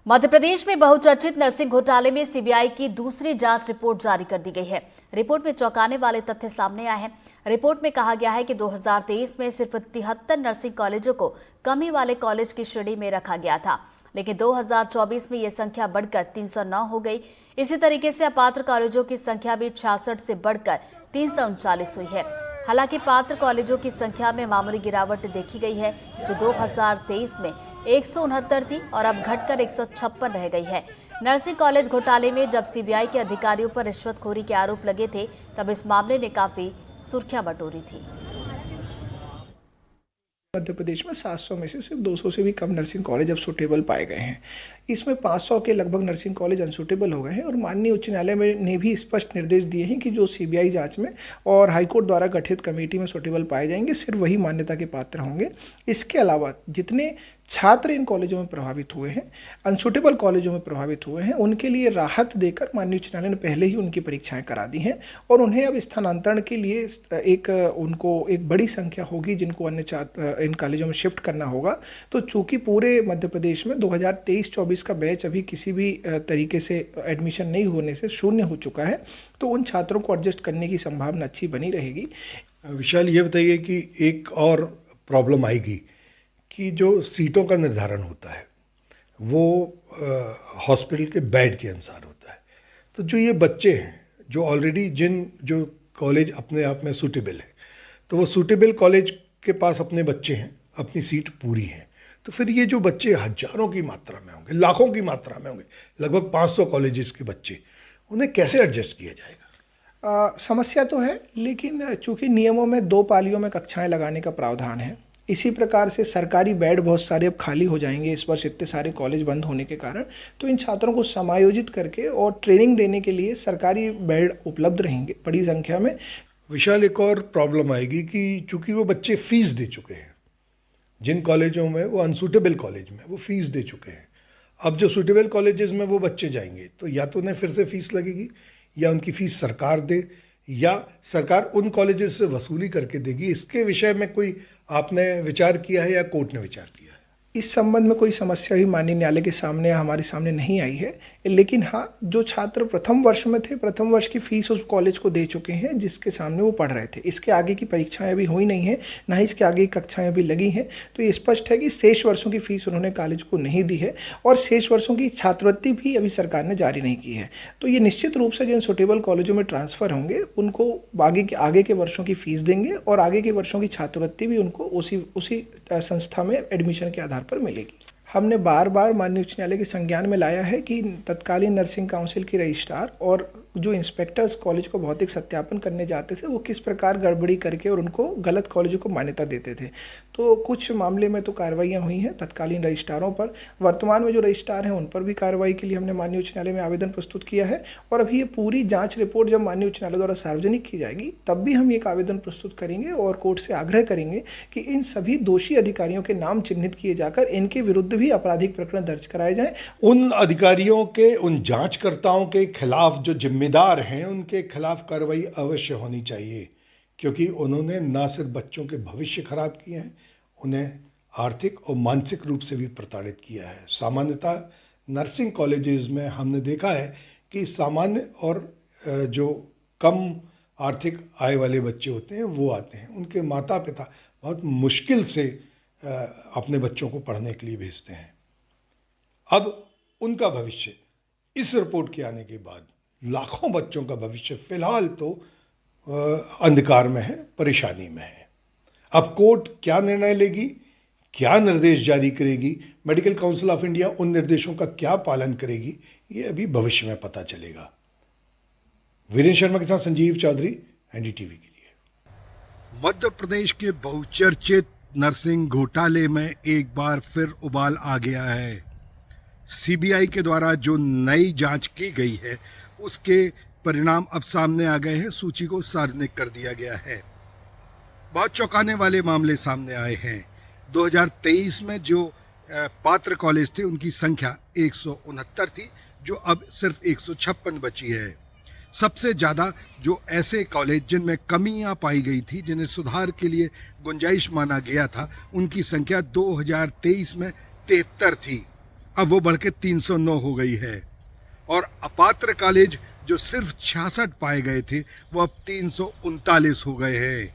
मध्य प्रदेश में बहुचर्चित नर्सिंग घोटाले में सीबीआई की दूसरी जांच रिपोर्ट जारी कर दी गई है। रिपोर्ट में चौंकाने वाले तथ्य सामने आए हैं। रिपोर्ट में कहा गया है कि 2023 में सिर्फ 73 नर्सिंग कॉलेजों को कमी वाले कॉलेज की श्रेणी में रखा गया था, लेकिन 2024 में यह संख्या बढ़कर 309 हो गई। इसी तरीके से अपात्र कॉलेजों की संख्या भी 66 से बढ़कर 339 हुई है। हालांकि पात्र कॉलेजों की संख्या में मामूली गिरावट देखी गई है, जो 2023 में 169 थी और अब घटकर 156 रह गई है। नर्सिंग कॉलेज घोटाले में जब सीबीआई के अधिकारियों पर रिश्वतखोरी के आरोप लगे थे, तब इस मामले ने काफी सुर्खियां बटोरी थी। मध्य प्रदेश में 700 में से सिर्फ 200 से भी कम नर्सिंग कॉलेज अब सूटेबल पाए गए हैं। इसमें 500 के लगभग नर्सिंग कॉलेज अनसूटेबल हो गए हैं और माननीय उच्च न्यायालय ने भी स्पष्ट निर्देश दिए हैं कि जो सीबीआई जांच में और हाईकोर्ट द्वारा गठित कमेटी में सूटेबल पाए जाएंगे, सिर्फ वही मान्यता के पात्र होंगे। इसके अलावा जितने छात्र इन कॉलेजों में प्रभावित हुए हैं, अनसूटेबल कॉलेजों में प्रभावित हुए हैं, उनके लिए राहत देकर माननीय उच्च न्यायालय ने पहले ही उनकी परीक्षाएं करा दी हैं और उन्हें अब स्थानांतरण के लिए उनको एक बड़ी संख्या होगी जिनको अन्य इन कॉलेजों में शिफ्ट करना होगा। तो चूंकि पूरे मध्य प्रदेश में 2023-24 का बैच अभी किसी भी तरीके से एडमिशन नहीं होने से शून्य हो चुका है, तो उन छात्रों को एडजस्ट करने की संभावना अच्छी बनी रहेगी। विशाल, ये बताइए कि एक और प्रॉब्लम आएगी कि जो सीटों का निर्धारण होता है वो हॉस्पिटल के बेड के अनुसार होता है। तो जो ये बच्चे हैं जो ऑलरेडी जो कॉलेज अपने आप में सूटेबल है, तो वो सूटेबल कॉलेज के पास अपने बच्चे हैं, अपनी सीट पूरी है, तो फिर ये जो बच्चे हजारों की मात्रा में होंगे, लाखों की मात्रा में होंगे, लगभग 500 कॉलेजेस के बच्चे, उन्हें कैसे एडजस्ट किया जाएगा? समस्या तो है, लेकिन चूंकि नियमों में 2 पालियों में कक्षाएं लगाने का प्रावधान है, इसी प्रकार से सरकारी बेड बहुत सारे अब खाली हो जाएंगे इस वर्ष इतने सारे कॉलेज बंद होने के कारण। तो इन छात्रों को समायोजित करके और ट्रेनिंग देने के लिए सरकारी बेड उपलब्ध रहेंगे बड़ी संख्या में। विशाल, एक और प्रॉब्लम आएगी कि चूंकि वो बच्चे फीस दे चुके हैं, जिन कॉलेजों में वो अनसूटेबल कॉलेज में वो फीस दे चुके हैं, अब जो सूटेबल कॉलेजेस में वो बच्चे जाएंगे तो या तो उन्हें फिर से फीस लगेगी या उनकी फीस सरकार दे या सरकार उन कॉलेजेस से वसूली करके देगी। इसके विषय में कोई आपने विचार किया है या कोर्ट ने विचार किया है? इस संबंध में कोई समस्या भी माननीय न्यायालय के सामने हमारे सामने नहीं आई है, लेकिन हाँ, जो छात्र प्रथम वर्ष में थे, प्रथम वर्ष की फीस उस कॉलेज को दे चुके हैं जिसके सामने वो पढ़ रहे थे। इसके आगे की परीक्षाएं अभी हुई नहीं है, ना ही इसके आगे की कक्षाएं अभी लगी हैं। तो ये स्पष्ट है कि शेष वर्षों की फीस उन्होंने कॉलेज को नहीं दी है और शेष वर्षों की छात्रवृत्ति भी अभी सरकार ने जारी नहीं की है। तो ये निश्चित रूप से जिन सूटेबल कॉलेजों में ट्रांसफर होंगे उनको आगे के वर्षों की फीस देंगे और आगे के वर्षों की छात्रवृत्ति भी उनको उसी संस्था में एडमिशन के आधार पर मिलेगी। हमने बार बार माननीय उच्च न्यायालय के संज्ञान में लाया है कि तत्कालीन नर्सिंग काउंसिल की रजिस्ट्रार और जो इंस्पेक्टर्स कॉलेज को भौतिक सत्यापन करने जाते थे वो किस प्रकार गड़बड़ी करके और उनको गलत कॉलेजों को मान्यता देते थे। तो कुछ मामले में तो कार्रवाइयाँ हुई हैं तत्कालीन रजिस्ट्रारों पर। वर्तमान में जो रजिस्ट्रार हैं उन पर भी कार्रवाई के लिए हमने माननीय उच्च न्यायालय में आवेदन प्रस्तुत किया है और अभी ये पूरी जाँच रिपोर्ट जब माननीय उच्च न्यायालय द्वारा सार्वजनिक की जाएगी तब भी हम एक आवेदन प्रस्तुत करेंगे और कोर्ट से आग्रह करेंगे कि इन सभी दोषी अधिकारियों के नाम चिन्हित किए जाकर इनके विरुद्ध भी आपराधिक प्रकरण दर्ज कराए जाएं। उन अधिकारियों के, उन जांचकर्ताओं के खिलाफ जो जिम्मेदार हैं उनके खिलाफ कार्रवाई अवश्य होनी चाहिए, क्योंकि उन्होंने न सिर्फ बच्चों के भविष्य खराब किए हैं, उन्हें आर्थिक और मानसिक रूप से भी प्रताड़ित किया है। सामान्यतः नर्सिंग कॉलेजेस में हमने देखा है कि सामान्य और जो कम आर्थिक आय वाले बच्चे होते हैं वो आते हैं, उनके माता पिता बहुत मुश्किल से अपने बच्चों को पढ़ने के लिए भेजते हैं। अब उनका भविष्य इस रिपोर्ट के आने के बाद लाखों बच्चों का भविष्य फिलहाल तो अंधकार में है, परेशानी में है। अब कोर्ट क्या निर्णय लेगी, क्या निर्देश जारी करेगी, मेडिकल काउंसिल ऑफ इंडिया उन निर्देशों का क्या पालन करेगी, ये अभी भविष्य में पता चलेगा। वीरेंद्र शर्मा के साथ संजीव चौधरी, एनडीटीवी के लिए। मध्य प्रदेश के बहुचर्चित नर्सिंग घोटाले में एक बार फिर उबाल आ गया है। सीबीआई के द्वारा जो नई जांच की गई है उसके परिणाम अब सामने आ गए हैं, सूची को सार्वजनिक कर दिया गया है। बहुत चौंकाने वाले मामले सामने आए हैं। 2023 में जो पात्र कॉलेज थे उनकी संख्या 169 थी, जो अब सिर्फ 156 बची है। सबसे ज़्यादा जो ऐसे कॉलेज जिनमें कमियां पाई गई थी, जिन्हें सुधार के लिए गुंजाइश माना गया था, उनकी संख्या 2023 में 73 थी, अब वो बढ़ के 309 हो गई है और अपात्र कॉलेज जो सिर्फ 66 पाए गए थे वो अब 339 हो गए हैं।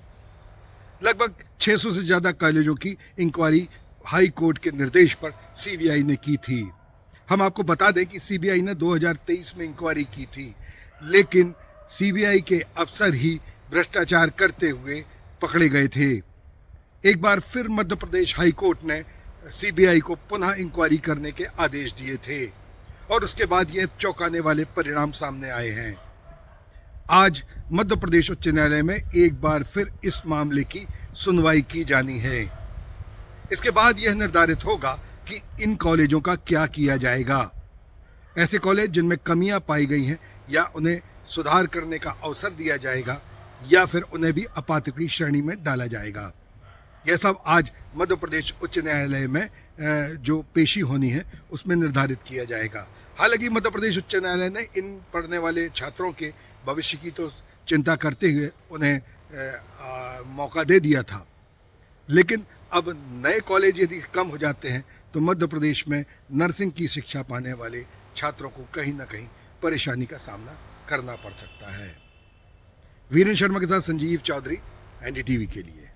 लगभग 600 से ज़्यादा कॉलेजों की इंक्वायरी हाई कोर्ट के निर्देश पर सीबीआई ने की थी। हम आपको बता दें कि सीबीआई ने 2023 में इंक्वायरी की थी, लेकिन सीबीआई के अफसर ही भ्रष्टाचार करते हुए पकड़े गए थे। एक बार फिर मध्य प्रदेश हाई कोर्ट ने सीबीआई को पुनः इंक्वायरी करने के आदेश दिए थे और उसके बाद ये चौंकाने वाले परिणाम सामने आए हैं। आज मध्य प्रदेश उच्च न्यायालय में एक बार फिर इस मामले की सुनवाई की जानी है। इसके बाद यह निर्धारित होगा कि इन कॉलेजों का क्या किया जाएगा। ऐसे कॉलेज जिनमें कमियां पाई गई हैं या उन्हें सुधार करने का अवसर दिया जाएगा या फिर उन्हें भी अपात्र की श्रेणी में डाला जाएगा। यह सब आज मध्य प्रदेश उच्च न्यायालय में जो पेशी होनी है उसमें निर्धारित किया जाएगा। हालांकि मध्य प्रदेश उच्च न्यायालय ने इन पढ़ने वाले छात्रों के भविष्य की तो चिंता करते हुए उन्हें मौका दे दिया था, लेकिन अब नए कॉलेज यदि कम हो जाते हैं तो मध्य प्रदेश में नर्सिंग की शिक्षा पाने वाले छात्रों को कहीं ना कहीं परेशानी का सामना करना पड़ सकता है। वीरेंद्र शर्मा के साथ संजीव चौधरी, एनडीटीवी के लिए।